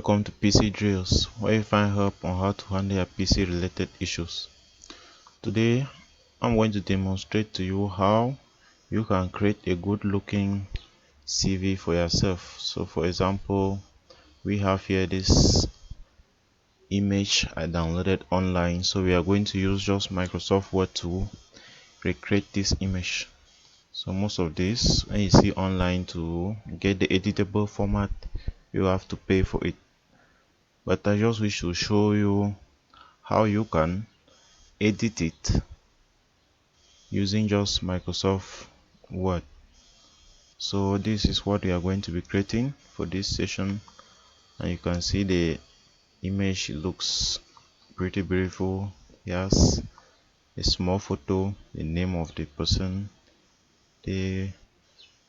Welcome to PC Drills, where you find help on how to handle your PC related issues. Today, I'm going to demonstrate to you how you can create a good looking CV for yourself. So for example, we have here this image I downloaded online. So we are going to use just Microsoft Word to recreate this image. So most of this, when you see online, to get the editable format, you have to pay for it. But I just wish to show you how you can edit it using just Microsoft Word. So this is what we are going to be creating for this session, and you can see the image looks pretty beautiful. Yes, a small photo, the name of the person, the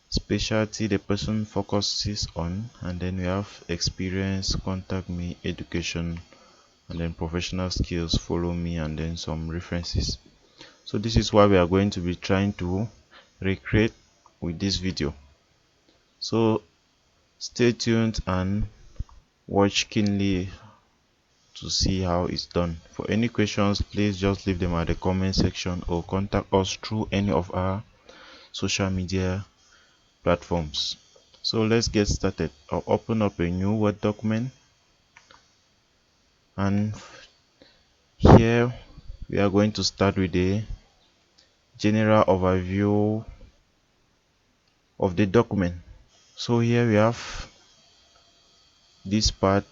specialty the person focuses on, and then we have experience, contact me, education, and then professional skills, follow me, and then some references. So this is what we are going to be trying to recreate with this video. So stay tuned and watch keenly to see how it's done. For any questions, please just leave them at the comment section or contact us through any of our social media platforms. So let's get started. I'll open up a new Word document, and here we are going to start with a general overview of the document. So here we have this part,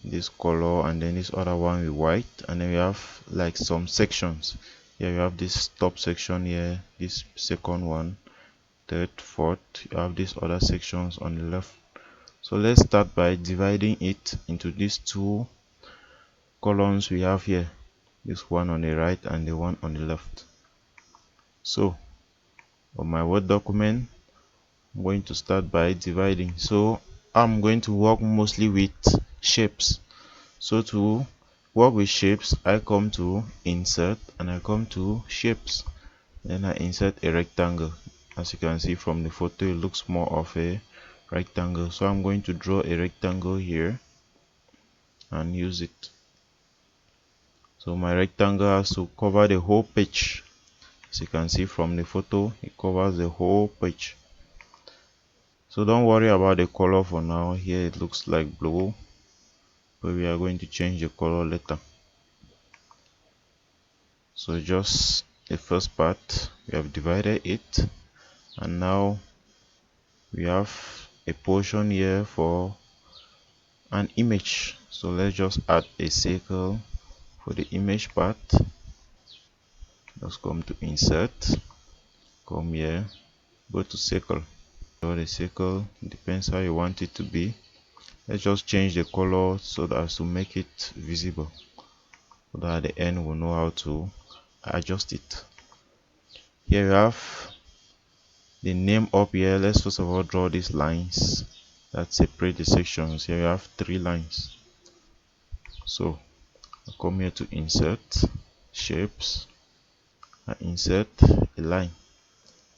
this color, and then this other one with white, and then we have like some sections. Here we have this top section here, this second one, third, fourth. You have these other sections on the left. So let's start by dividing it into these two columns we have here, this one on the right and the one on the left. So on my Word document, I'm going to start by dividing. So I'm going to work mostly with shapes. So to work with shapes, I come to insert and I come to shapes. Then I insert a rectangle. As you can see from the photo, it looks more of a rectangle. So I'm going to draw a rectangle here and use it. So my rectangle has to cover the whole page. As you can see from the photo, it covers the whole page. So don't worry about the color for now. Here it looks like blue, but we are going to change the color later. So just the first part, we have divided it, and now we have a portion here for an image. So let's just add a circle for the image part. Just come to insert, come here, go to circle. So the circle depends how you want it to be. Let's just change the color so that as to make it visible, so that at the end we'll know how to adjust it. Here we have the name up here. Let's first of all draw these lines that separate the sections. Here we have 3 lines. So I come here to insert shapes and insert a line.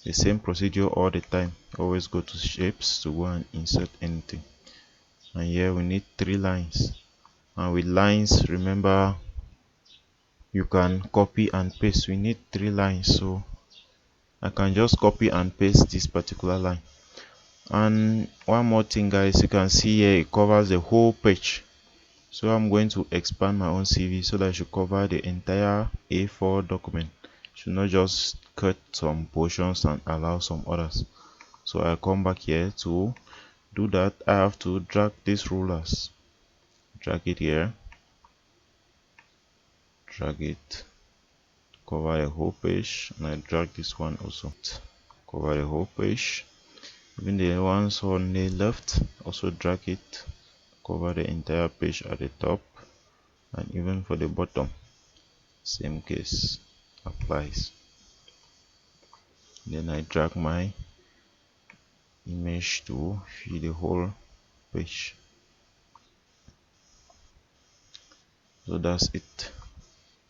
The same procedure all the time. Always go to shapes to go and insert anything. And here we need 3 lines. And with lines, remember, you can copy and paste. We need 3 lines, so I can just copy and paste this particular line. And one more thing, guys, you can see here it covers the whole page. So I'm going to expand my own CV so that it should cover the entire A4 document. Should not just cut some portions and allow some others. So I come back here. To do that, I have to drag these rulers, drag it here, drag it, cover the whole page, and I drag this one also, cover the whole page. Even the ones on the left, also drag it, cover the entire page at the top, and even for the bottom, same case applies. Then I drag my image to fill the whole page. So that's it.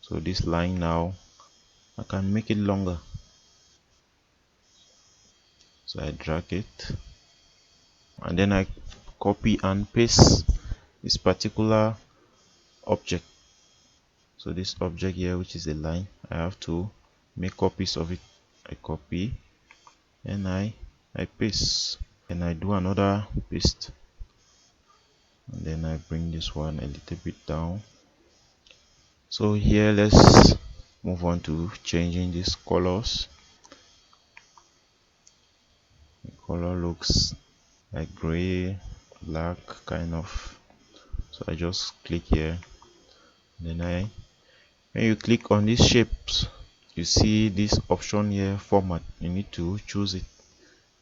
So this line now, I can make it longer. So I drag it, and then I copy and paste this particular object. So this object here, which is a line, I have to make copies of it. I copy and I paste, and I do another paste, and then I bring this one a little bit down. So here let's move on to changing these colors. The color looks like gray, black kind of. So I just click here, then when you click on these shapes, you see this option here, format. You need to choose it.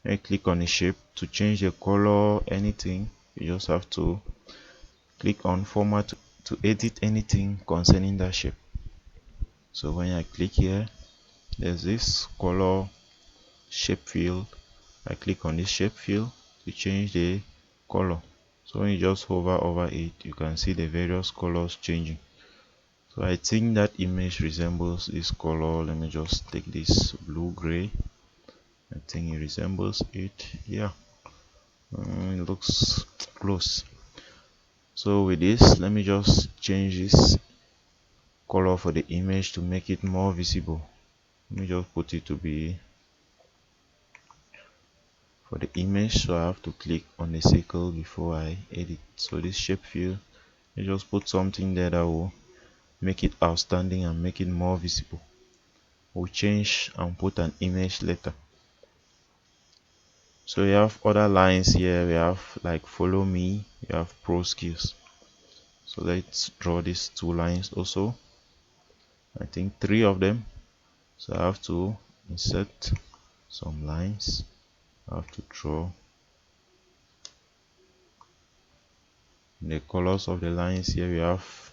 When you click on the shape to change the color, anything, you just have to click on format to edit anything concerning that shape. So when I click here, there's this color shape field. I click on this shape field to change the color. So when you just hover over it, you can see the various colors changing. So I think that image resembles this color. Let me just take this blue gray. I think it resembles it. Yeah, it looks close. So with this, let me just change this color for the image to make it more visible. Let me just put it to be for the image, so I have to click on the circle before I edit. So this shape field, you just put something there that will make it outstanding and make it more visible. We'll change and put an image later. So we have other lines here. We have like follow me, we have pro skills. So let's draw these two lines also. I think 3 of them. So I have to insert some lines. I have to draw the colors of the lines here. We have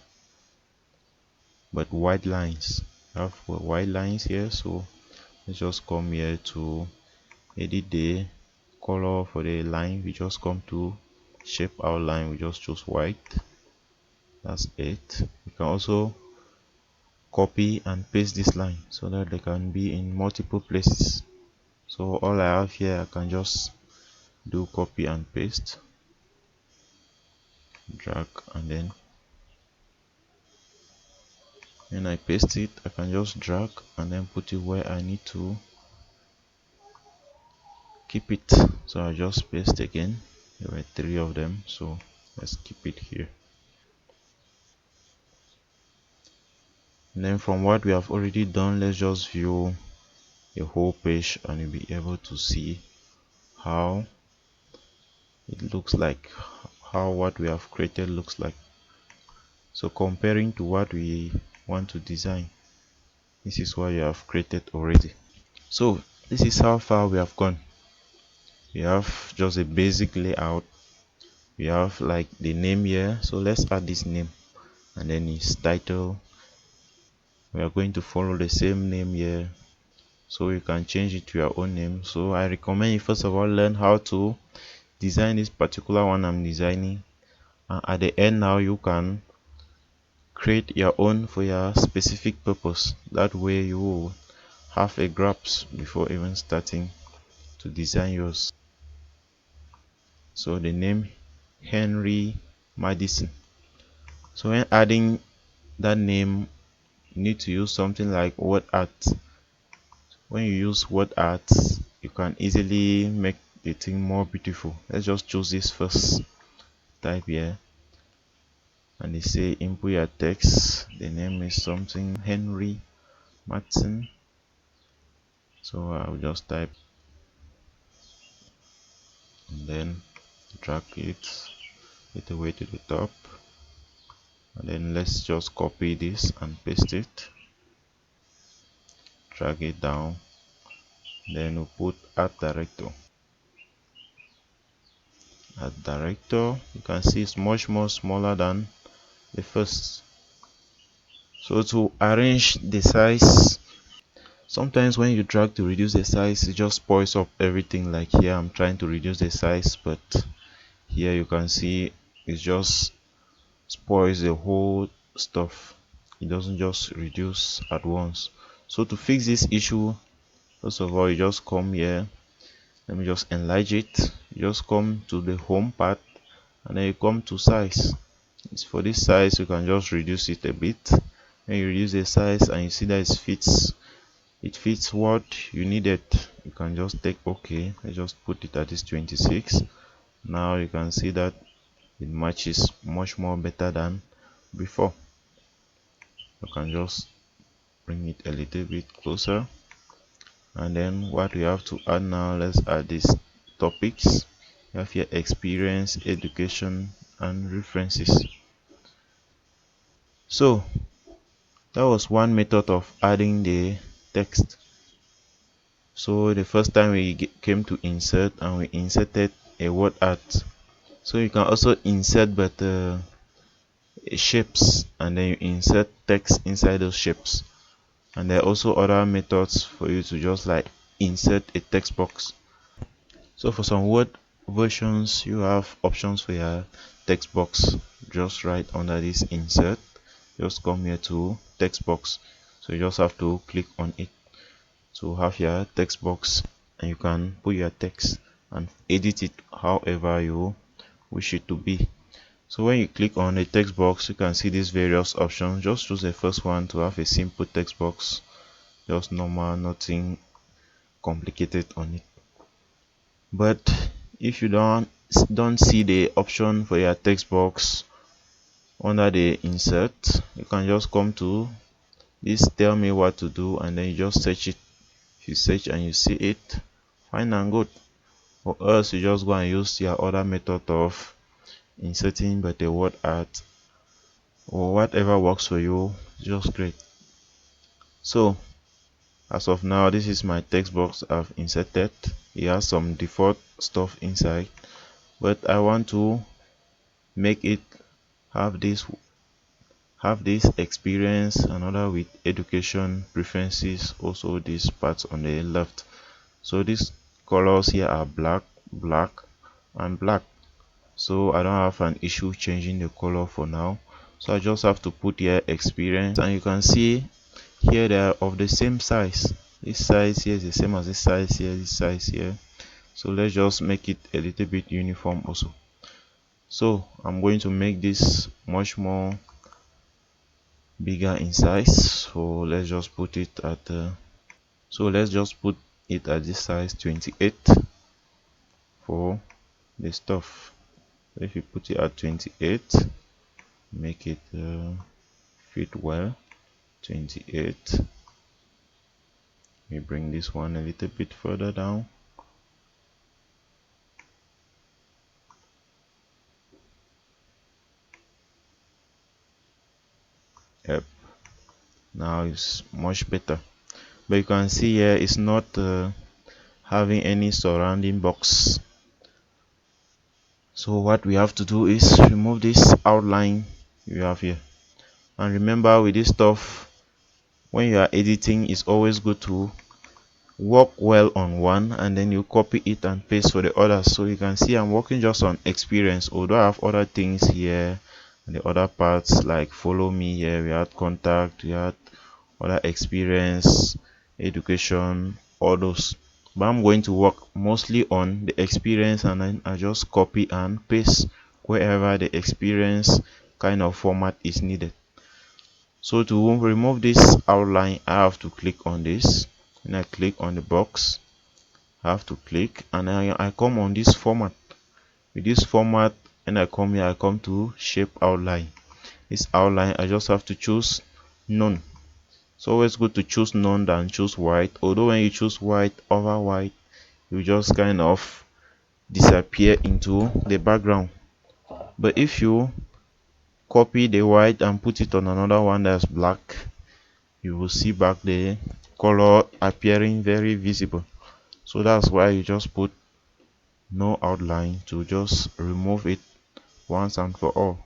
but white lines. We have white lines here. So let's just come here to edit the color for the line. We just come to shape outline. We just choose white. That's it. You can also copy and paste this line so that they can be in multiple places. So all I have here, I can just do copy and paste, drag, and then when I paste it, I can just drag and then put it where I need to keep it. So I just paste again. There were 3 of them, so let's keep it here. And then from what we have already done, let's just view the whole page and you'll be able to see how it looks like, how what we have created looks like. So comparing to what we want to design, this is what you have created already. So this is how far we have gone. We have just a basic layout. We have like the name here, so let's add this name, and then its title. We are going to follow the same name here, so you can change it to your own name. So I recommend you first of all learn how to design this particular one I'm designing, and at the end now you can create your own for your specific purpose. That way you will have a grasp before even starting to design yours. So the name Henry Madison. So when adding that name, you need to use something like word art. When you use word art, you can easily make the thing more beautiful. Let's just choose this first type here, and they say input your text. The name is something Henry Martin. So I'll just type and then drag it away to the top, and then let's just copy this and paste it, drag it down, then we'll put art director. Art director, you can see it's much more smaller than the first. So to arrange the size, sometimes when you drag to reduce the size, it just spoils up everything. Like here I'm trying to reduce the size, but here you can see it just spoils the whole stuff. It doesn't just reduce at once. So to fix this issue, first of all, you just come here. Let me just enlarge it. You just come to the home part, and then you come to size. It's for this size, you can just reduce it a bit. When you reduce the size and you see that it fits what you needed, you can just take OK. I just put it at this 26. Now you can see that it matches much more better than before. You can just bring it a little bit closer, and then what we have to add now, let's add these topics. You have here experience, education, and references. So that was one method of adding the text. So the first time we came to insert, and we inserted a word art. So you can also insert but shapes, and then you insert text inside those shapes. And there are also other methods for you to just like insert a text box. So for some word versions, you have options for your text box. Just right under this insert, just come here to text box. So you just have to click on it to have your text box, and you can put your text and edit it however you wish it to be. So when you click on the text box, you can see these various options. Just choose the first one to have a simple text box, just normal, nothing complicated on it. But if you don't see the option for your text box under the insert, you can just come to this tell me what to do, and then you just search it. If you search and you see it, fine and good. Or else you just go and use your other method of inserting but the word art, or whatever works for you, just great. So as of now, this is my text box I've inserted. It has some default stuff inside, but I want to make it have this experience, another with education, preferences, also these parts on the left. So these colors here are black, black, and black. So I don't have an issue changing the color for now. So I just have to put here experience, and you can see here they are of the same size. This size here is the same as this size here, this size here. So let's just make it a little bit uniform also. So I'm going to make this much more bigger in size. So let's just put it at this size 28 for the stuff. So if you put it at 28, make it fit well. 28. We bring this one a little bit further down. Yep, now it's much better. But you can see here it's not having any surrounding box. So what we have to do is remove this outline you have here. And remember, with this stuff, when you are editing, it's always good to work well on one and then you copy it and paste for the others. So you can see I'm working just on experience, although I have other things here and the other parts like follow me. Here we had contact, we had other experience, education, all those. But I'm going to work mostly on the experience, and then I just copy and paste wherever the experience kind of format is needed. So to remove this outline, I have to click on this. When I click on the box, I have to click, and I come on this format. With this format, and I come here, I come to shape outline. This outline, I just have to choose none. It's always good to choose none than choose white. Although when you choose white over white, you just kind of disappear into the background. But if you copy the white and put it on another one that's black, you will see back the color appearing very visible. So that's why you just put no outline to just remove it once and for all.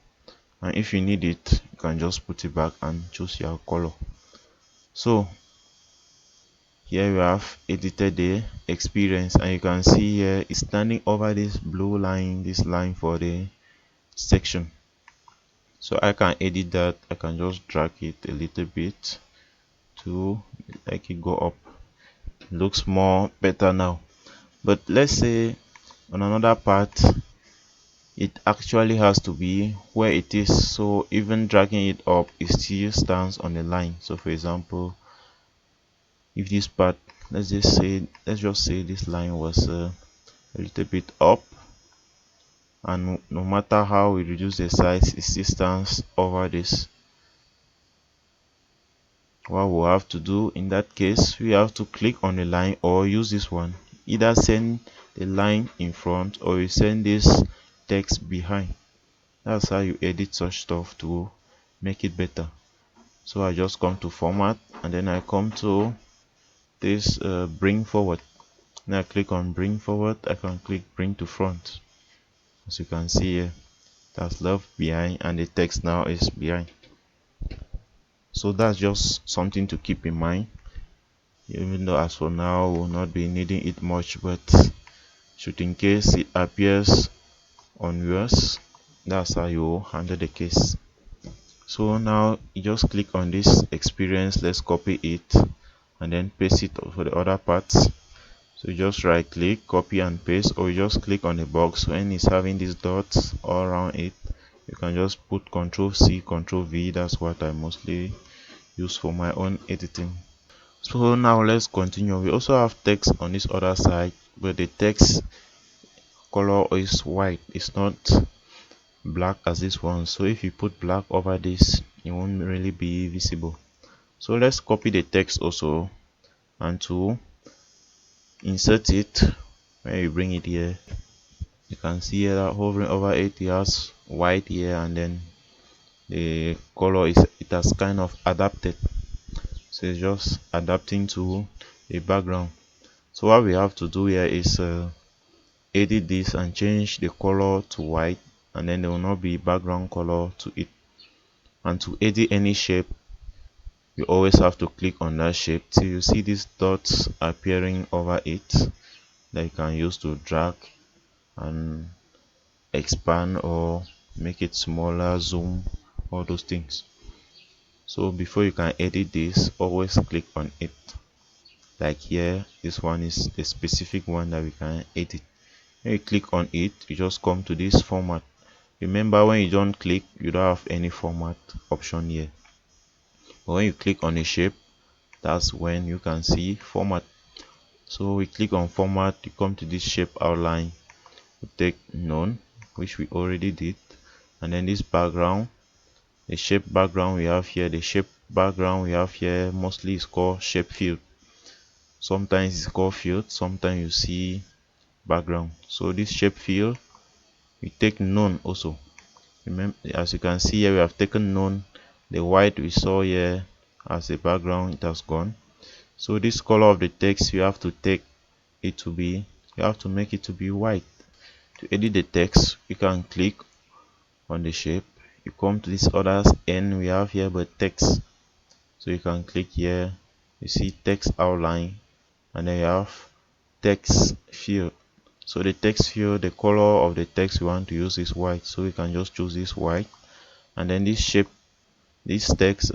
And if you need it, you can just put it back and choose your color. So here we have edited the experience, and you can see here it's standing over this blue line, this line for the section. So I can edit that. I can just drag it a little bit to make it go up. It looks more better now. But let's say on another part, it actually has to be where it is, so even dragging it up, it still stands on the line. So for example, if this part, let's just say this line was a little bit up, and no matter how we reduce the size, it still stands over this. What we'll have to do in that case, we have to click on the line or use this one. Either send the line in front or you send this text behind. That's how you edit such stuff to make it better. So I just come to format and then I come to this bring forward. Then I click on bring forward. I can click bring to front. As you can see here, that's left behind and the text now is behind. So that's just something to keep in mind, even though as for now we'll not be needing it much, but should in case it appears on yours, that's how you handle the case. So now you just click on this experience, let's copy it and then paste it for the other parts. So you just right click, copy and paste, or you just click on the box when it's having these dots all around it. You can just put Ctrl C, Ctrl V. That's what I mostly use for my own editing. So now let's continue. We also have text on this other side, but the text color is white, it's not black as this one. So if you put black over this, it won't really be visible. So let's copy the text also, and to insert it, when you bring it here, you can see here that hovering over it, it has white here, and then the color is, it has kind of adapted, so it's just adapting to the background. So what we have to do here is edit this and change the color to white, and then there will not be background color to it. And to edit any shape, you always have to click on that shape till you see these dots appearing over it, that you can use to drag and expand or make it smaller, zoom, all those things. So before you can edit this, always click on it. Like here, this one is the specific one that we can edit. When you click on it, you just come to this format. Remember, when you don't click, you don't have any format option here. But when you click on a shape, that's when you can see format. So we click on format, you come to this shape outline, we take none, which we already did, and then this background, the shape background we have here, the shape background we have here mostly is called shape field. Sometimes it's called field, sometimes you see background. So this shape field, we take none also. Remember, as you can see here, we have taken none. The white we saw here as a background, it has gone. So this color of the text, you have to take it to be, you have to make it to be white. To edit the text, you can click on the shape, you come to this other end we have here, but text. So you can click here, you see text outline, and then you have text field. So the text field, the color of the text we want to use is white, so we can just choose this white. And then this shape, this text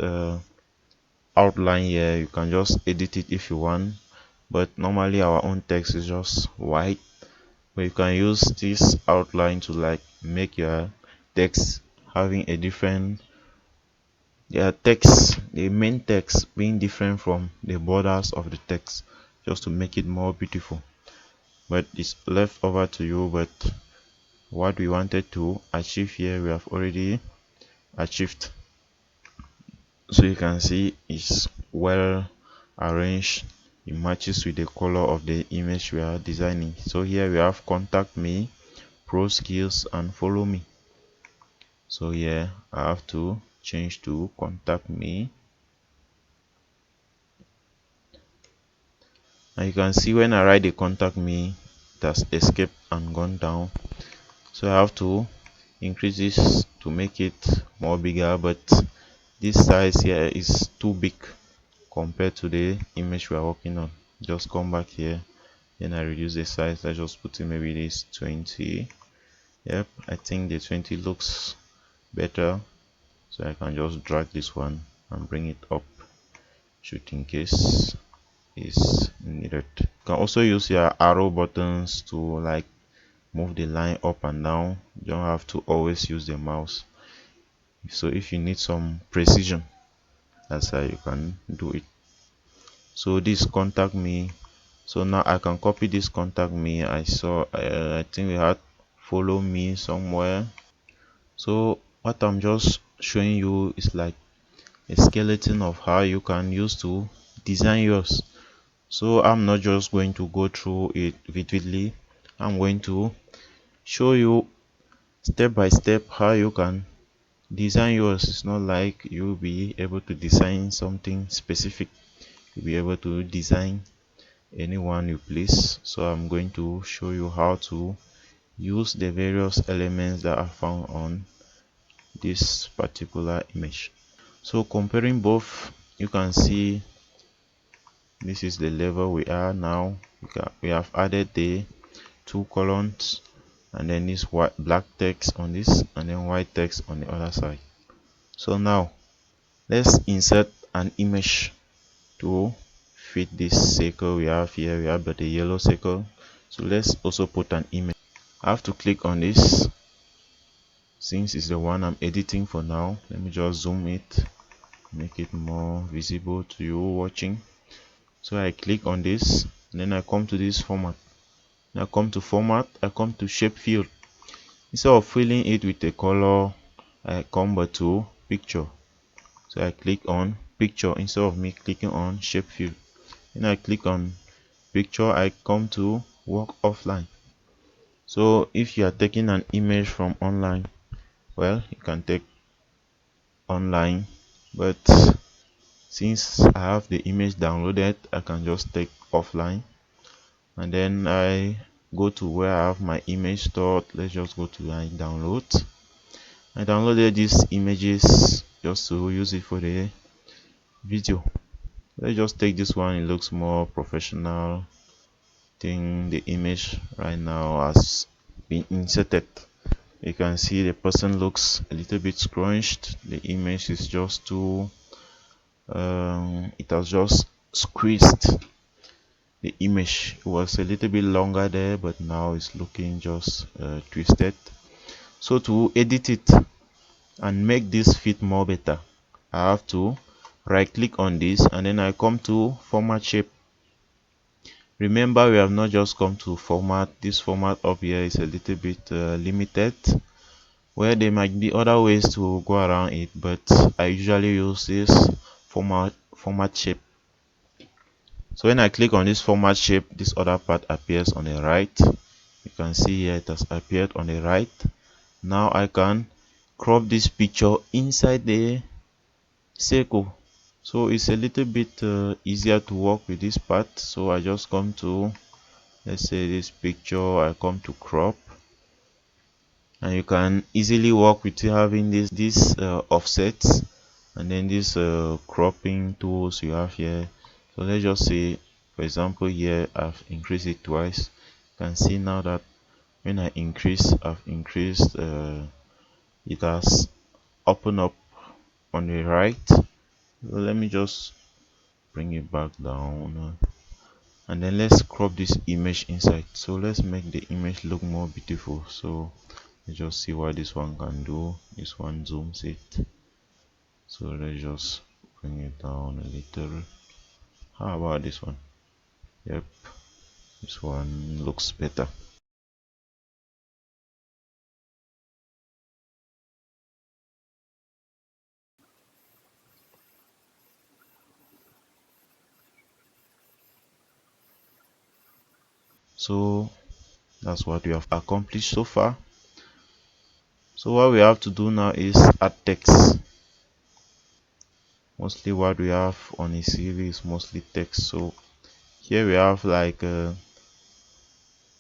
outline here, you can just edit it if you want, but normally our own text is just white. But you can use this outline to like make your text having a different, text, the main text being different from the borders of the text, just to make it more beautiful. But it's left over to you. But what we wanted to achieve here, we have already achieved. So you can see it's well arranged, it matches with the color of the image we are designing. So here we have contact me, pro skills, and follow me. So here I have to change to contact me, and you can see when I write the contact me, it has escaped and gone down. So I have to increase this to make it more bigger, but this size here is too big compared to the image we are working on. Just come back here, then I reduce the size. I just put in maybe this 20. Yep, I think the 20 looks better, so I can just drag this one and bring it up, should in case is needed. You can also use your arrow buttons to like move the line up and down. You don't have to always use the mouse. So if you need some precision, that's how you can do it. So this contact me. So now I can copy this contact me. I think we had follow me somewhere. So what I'm just showing you is like a skeleton of how you can use to design yours. So I'm not just going to go through it vividly. I'm going to show you step by step how you can design yours. It's not like you'll be able to design something specific. You'll be able to design anyone you please. So I'm going to show you how to use the various elements that are found on this particular image. So comparing both, you can see this is the level we are now. We have added the two columns, and then this white black text on this, and then white text on the other side. So now let's insert an image to fit this circle we have here. We have the yellow circle, so let's also put an image. I have to click on this since it's the one I'm editing for now. Let me just zoom it, make it more visible to you watching. So I click on this, and then I come to this format. Now I come to format, I come to shape fill. Instead of filling it with a color, I come back to picture. So I click on picture instead of me clicking on shape fill. Then I click on picture, I come to work offline. So if you are taking an image from online, well, you can take online, but since I have the image downloaded, I can just take offline, and then I go to where I have my image stored. Let's just go to my download. I downloaded these images just to use it for the video. Let's just take this one. It looks more professional. I think the image right now has been inserted. You can see the person looks a little bit scrunched. The image is just too it has just squeezed the image. It was a little bit longer there, but now it's looking just twisted. So to edit it and make this fit more better, I have to right click on this, and then I come to format shape. Remember, we have not just come to format. This format up here is a little bit limited, where there might be other ways to go around it, but I usually use this format shape. So when I click on this format shape, this other part appears on the right. You can see here it has appeared on the right. Now I can crop this picture inside the circle. So it's a little bit easier to work with this part. So I just come to, let's say, this picture, I come to crop, and you can easily work with having this offsets, and then this cropping tools you have here. So let's just say, for example, here I've increased it twice. You can see now that when I increase, I've increased, it has opened up on the right. So let me just bring it back down, and then let's crop this image inside. So let's make the image look more beautiful. So let's just see what this one can do. This one zooms it, so let's just bring it down a little. How about this one? Yep, this one looks better. So that's what we have accomplished so far. So what we have to do now is add text. Mostly what we have on a CV is mostly text. So here we have like a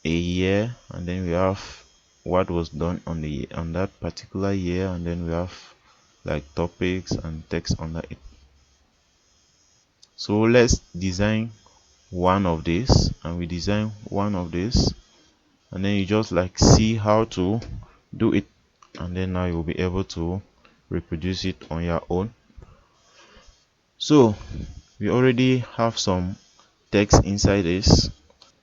year, and then we have what was done on that particular year, and then we have like topics and text under it. So let's design one of these, and we design one of these, and then you just like see how to do it, and then now you'll be able to reproduce it on your own. So we already have some text inside this,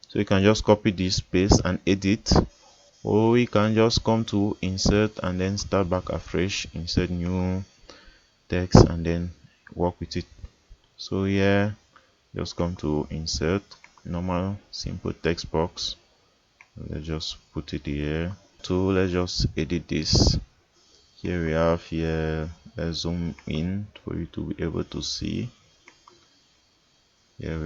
so you can just copy this, paste and edit. or we can just come to insert and then start back afresh, insert new text and then work with it. So here, just come to insert normal simple text box. Let's just put it here. So let's just edit this. Here we have here, let's zoom in for you to be able to see. Here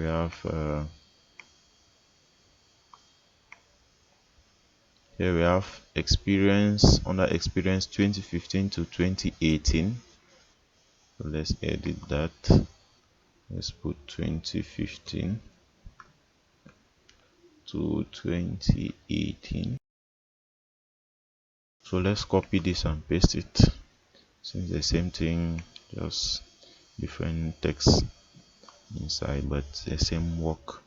we have experience, under experience 2015 to 2018. So let's edit that. Let's put 2015 to 2018. So let's copy this and paste it. Since the same thing, just different text inside, but the same work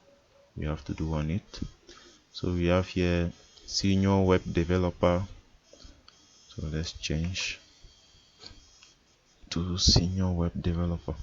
we have to do on it. So we have here senior web developer. So let's change to senior web developer.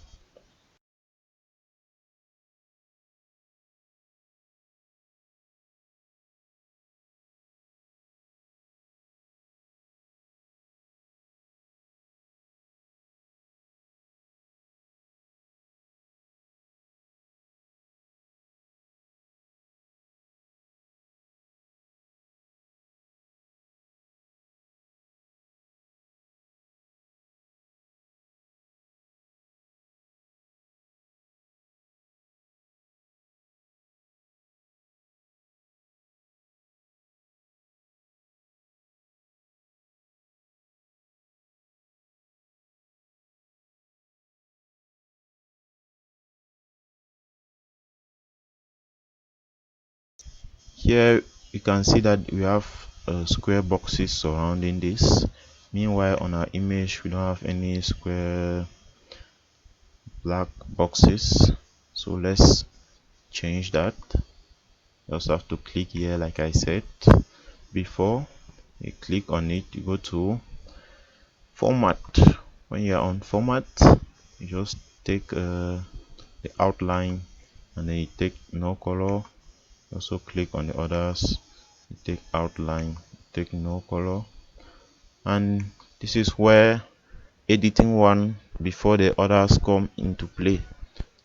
Here you can see that we have square boxes surrounding this. Meanwhile, on our image we don't have any square black boxes. So let's change that. You also have to click here like I said before. You click on it, you go to format. When you're on format, you just take the outline and then you take no color. Also click on the others, you take outline, take no color, and this is where editing one before the others come into play.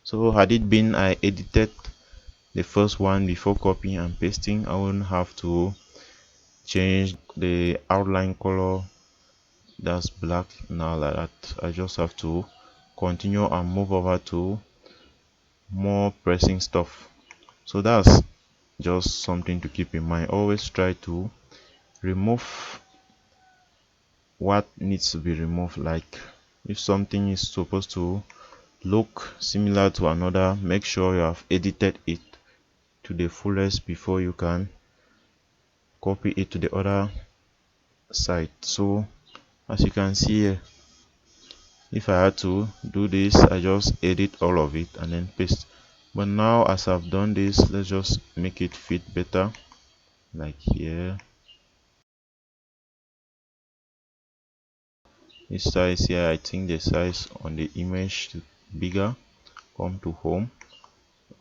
So had it been I edited the first one before copying and pasting, I wouldn't have to change the outline color, that's black now like that. I just have to continue and move over to more pressing stuff. So that's just something to keep in mind. Always try to remove what needs to be removed. Like if something is supposed to look similar to another, make sure you have edited it to the fullest before you can copy it to the other side. So as you can see here, if I had to do this, I just edit all of it and then paste. But now as I've done this, let's just make it fit better, like here. This size here, I think the size on the image to bigger. Come to home,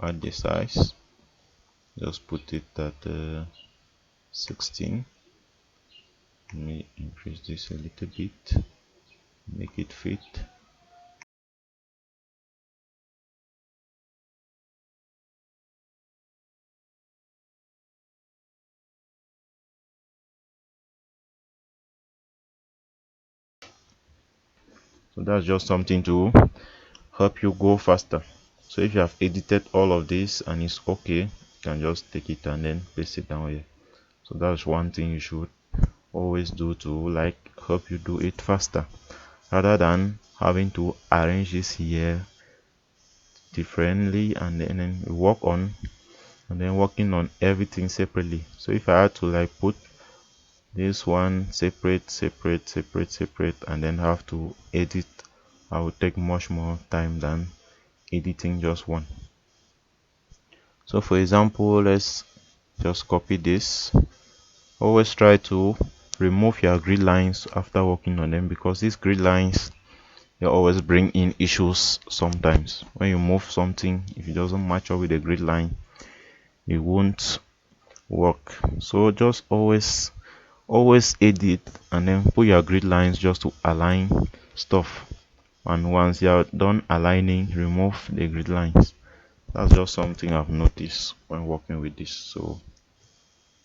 add the size, just put it at 16. Let me increase this a little bit, make it fit. So that's just something to help you go faster. So if you have edited all of this and it's okay, you can just take it and then paste it down here. So that's one thing you should always do to like help you do it faster, rather than having to arrange this here differently and then work on and then working on everything separately. So if I had to like put this one separate and then have to edit, I would take much more time than editing just one. So for example, let's just copy this. Always try to remove your grid lines after working on them, because these grid lines, they always bring in issues sometimes. When you move something, if it doesn't match up with the grid line, it won't work. So just always always edit and then put your grid lines just to align stuff, and once you're done aligning, remove the grid lines. That's just something I've noticed when working with this, so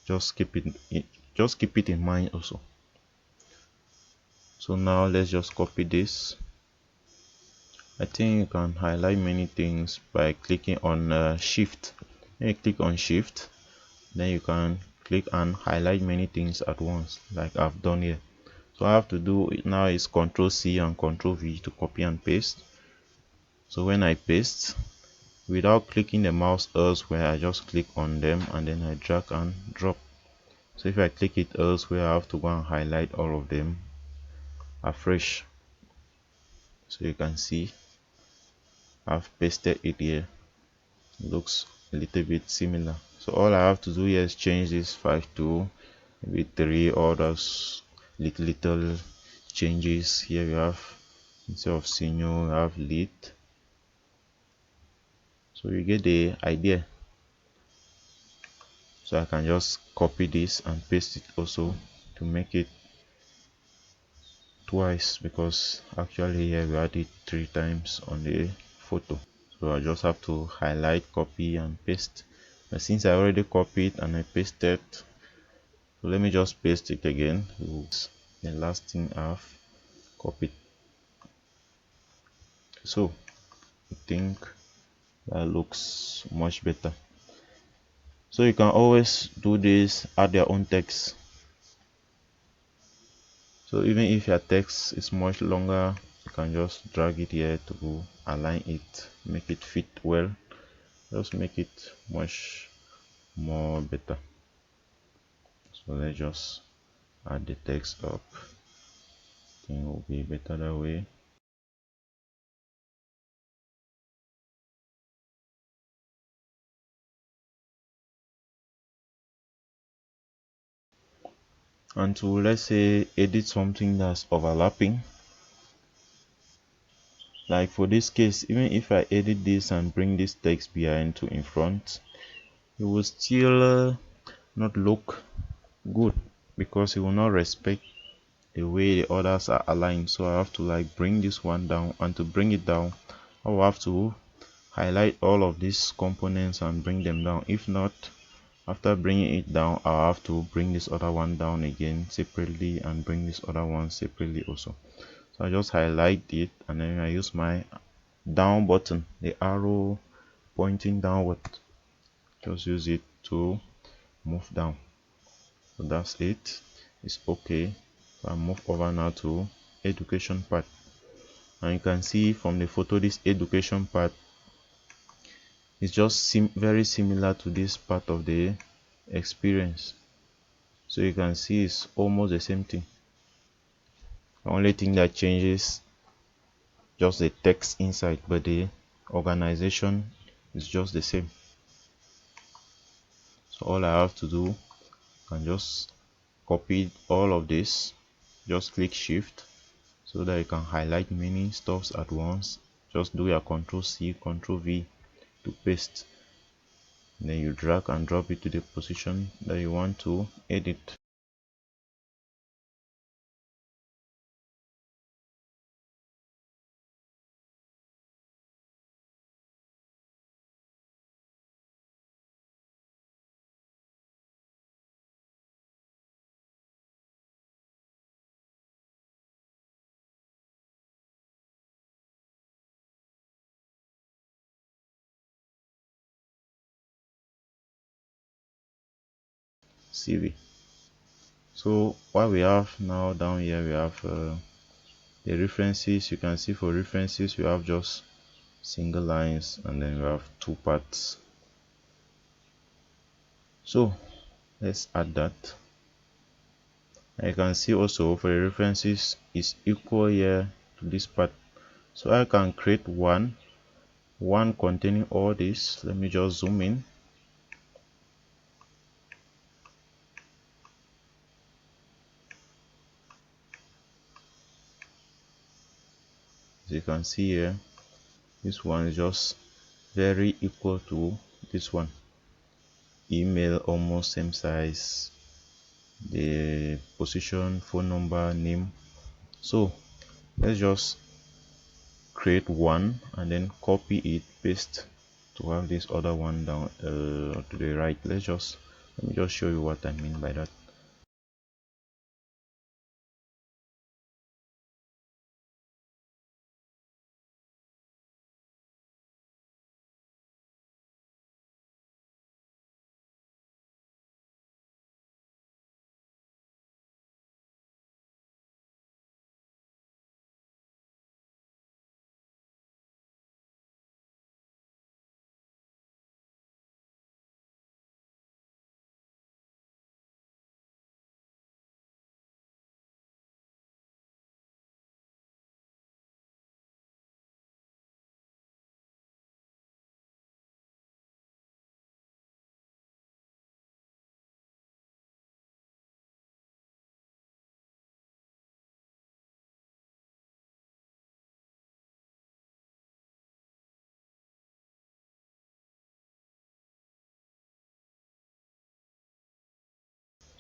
just keep it in mind also. So now let's just copy this. I think you can highlight many things by clicking on shift. When you click on shift, then you can click and highlight many things at once, like I've done here. So I have to do now is Ctrl C and Ctrl V to copy and paste. So when I paste, without clicking the mouse elsewhere, I just click on them and then I drag and drop. So if I click it elsewhere, I have to go and highlight all of them afresh. So you can see I've pasted it here. It looks a little bit similar. So all I have to do here is change this 5 to maybe 3, all those little changes. Here we have, instead of senior, we have lead. So you get the idea. So I can just copy this and paste it also to make it twice, because actually here we had it 3 times on the photo. So I just have to highlight, copy and paste. But since I already copied and I pasted, so let me just paste it again. The last thing I've copied. So I think that looks much better. So you can always do this, add your own text. So even if your text is much longer, you can just drag it here to align it, make it fit well, just make it much more better. So let's just add the text up. I think it will be better that way. And to, let's say, edit something that's overlapping, like for this case, even if I edit this and bring this text behind to in front, it will still not look good, because it will not respect the way the others are aligned. So I have to like bring this one down, and to bring it down I will have to highlight all of these components and bring them down. If not, after bringing it down, I'll have to bring this other one down again separately and bring this other one separately also. So I just highlight it and then I use my down button, the arrow pointing downward, just use it to move down. So that's it, it's okay. So I move over now to education part, and you can see from the photo this education part is just very similar to this part of the experience. So you can see it's almost the same thing. The only thing that changes just the text inside, but the organization is just the same. So all I have to do, I can just copy all of this, just click shift so that you can highlight many stuffs at once. Just do your Ctrl C, Ctrl V to paste. And then you drag and drop it to the position that you want to edit. CV. So what we have now down here, we have the references. You can see for references we have just single lines, and then we have 2 parts. So let's add that. And you can see also for the references is equal here to this part. So I can create one containing all this. Let me just zoom in. As you can see here, this one is just very equal to this one. Email almost same size. the position, phone number, name. So let's just create one and then copy it, paste to have this other one down to the right. Let me just show you what I mean by that.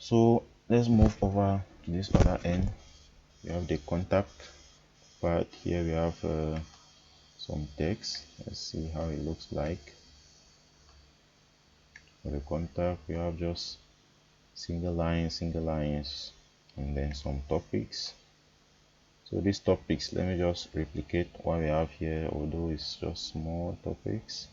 So let's move over to this other end. We have the contact part. Here we have some text. Let's see how it looks like. For the contact, we have just single lines, and then some topics. So these topics, let me just replicate what we have here, although it's just small topics.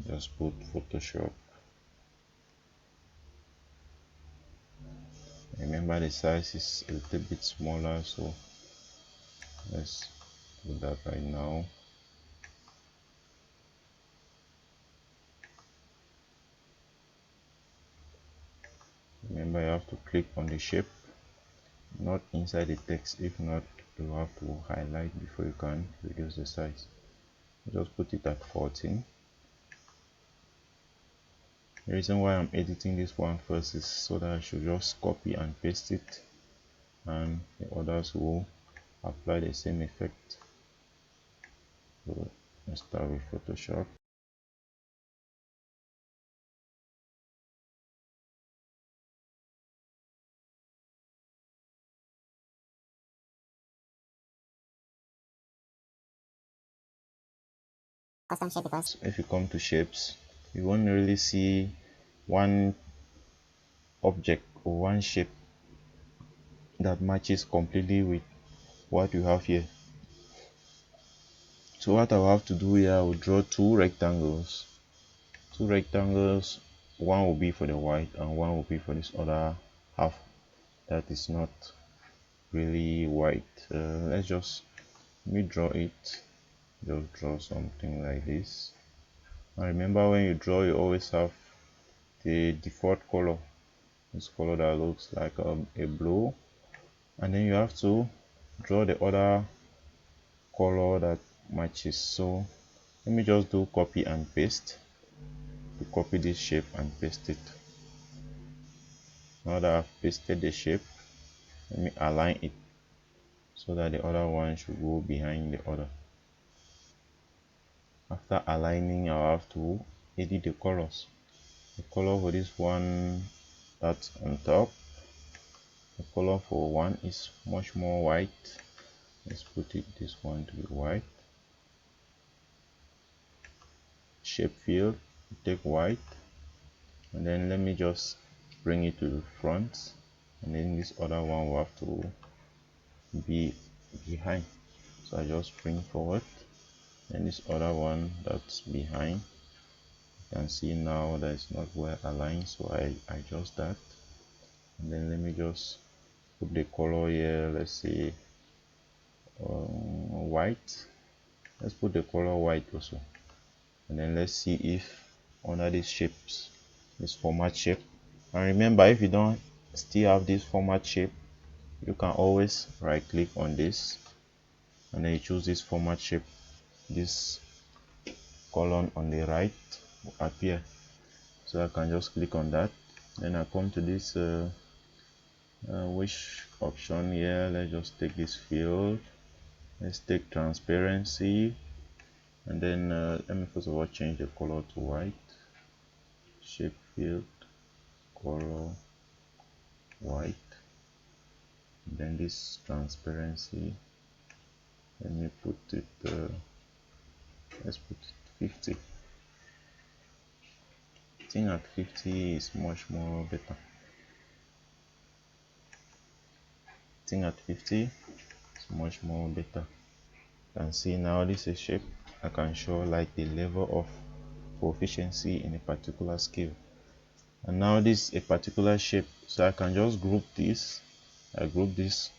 Just put Photoshop. Remember the size is a little bit smaller, so let's do that right now. Remember you have to click on the shape, not inside the text. If not, you have to highlight before you can reduce the size. Just put it at 14. The reason why I'm editing this one first is so that I should just copy and paste it, and the others will apply the same effect. So let's start with Photoshop. Custom shape because If you come to shapes, you won't really see one object or one shape that matches completely with what you have here. So what I'll have to do here, I will draw two rectangles. One will be for the white and one will be for this other half that is not really white. Let me draw it. Just draw something like this. And remember, when you draw, you always have the default color, this color that looks like a blue, and then you have to draw the other color that matches. So let me just do copy and paste to copy this shape and paste it. Now that I've pasted the shape, let me align it so that the other one should go behind the other. After aligning, I'll have to edit the colors. The color for this one That's on top. The color for one is much more white. Let's put it this one to be white. Shape field, take white, and then let me just bring it to the front, and then this other one will have to be behind. So I just bring forward, and this other one that's behind, you can see now that it's not well aligned, so I adjust that. And then let me just put the color here, let's say white. Let's put the color white also, and then let's see if under these shapes, this format shape, and remember, if you don't still have this format shape, you can always right click on this, and then you choose this format shape. This column on the right will appear, so I can just click on that. Then I come to this which option here. Let's just take this field, let's take transparency, and then let me first of all change the color to white. Shape field, color white, and then this transparency, let me put it let's put it 50. I think at 50 is much more better. I think at 50 is much more better. You can see now this is shape. I can show like the level of proficiency in a particular skill. And now this is a particular shape, so I can just group this. I group this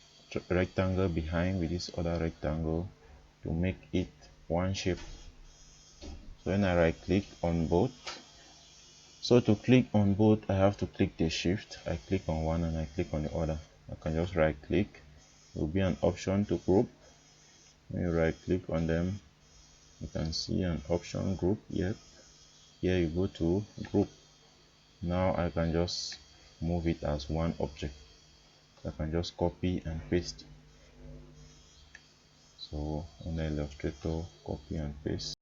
rectangle behind with this other rectangle to make it one shape. So when I right click on both, so to click on both, I have to click the shift. I click on one and I click on the other. I can just right click. There will be an option to group. When you right click on them, you can see an option group. Yep. Here you go to group. Now I can just move it as one object. I can just copy and paste. So on the Illustrator, copy and paste.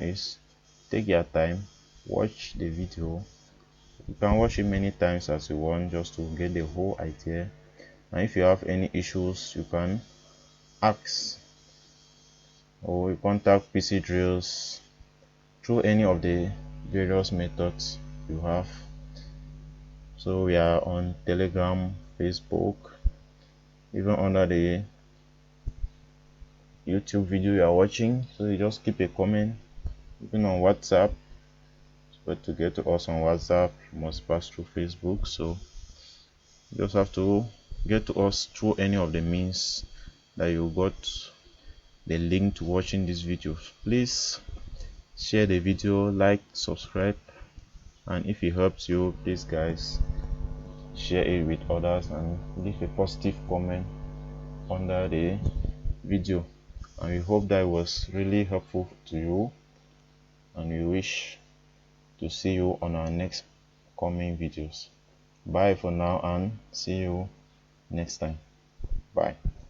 Is take your time, watch the video. You can watch it many times as you want, just to get the whole idea. And if you have any issues, you can ask or you contact pcdrills through any of the various methods you have. So we are on Telegram, Facebook, even under the YouTube video you are watching. So you just keep a comment. Even on WhatsApp, but to get to us on WhatsApp, you must pass through Facebook. So you just have to get to us through any of the means that you got the link to watching this video. Please share the video, like, subscribe, and if it helps you, please guys share it with others and leave a positive comment under the video. And we hope that it was really helpful to you, and we wish to see you on our next coming videos. Bye for now and see you next time. Bye.